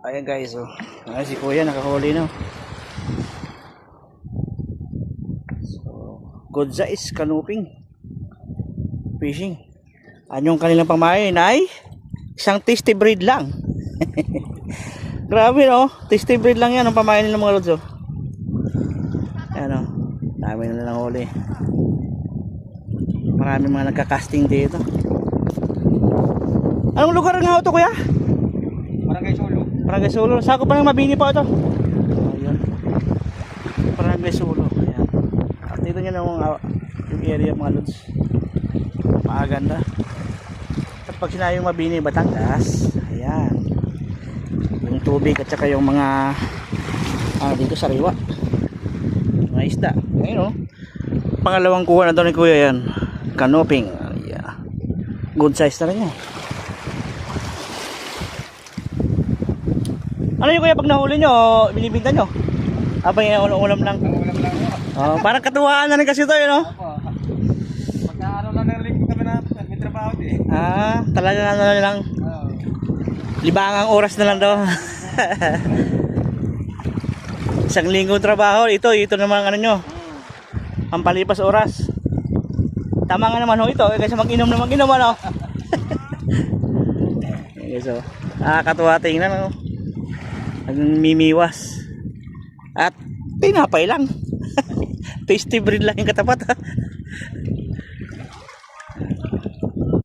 Ayan guys, oh. Ay, si kuya nakahuli na. So, good size canoping fishing. Anyong kanilang pamain ay isang tasty breed lang. Grabe no, tasty breed lang yan ang pamain nila mga lods. Oh. Ayan oh, dami na lang huli. Marami mga nagka-casting dito. Anong lugar nga ito kuya? Barangay Solo. Barangay Solo. Saan ko pa nang mabini pa ito? Ayun. Barangay Solo. Ayan. At dito nyo na yung area mga lods. Maganda. At pag sinayong mabini Batangas, ayan. Yung tubig at saka yung mga dito sariwa. Mga isda. Ayun o. Pangalawang kuha na daw ni kuya yan. Canoping. Yeah. Good size talaga. Ano yung kuya pag nahuli nyo, binibinta nyo? Abang yung ulam lang. Ulam lang po. Parang katuwaan na rin kasi ito yun, no? Opo. Pagka ano lang narinig kami na may trabaho din. Talagang ano na lang. Oo. Libangang oras na lang daw. Isang linggo trabaho, ito naman ano nyo. Ang palipas oras. Tama nga naman ho ito, kasi mag-inom na mag-inom ano. Okay, so, katuwa tingnan no? Nagmimiwas. At tinapay lang. Tasty breed lang yung katapat ha.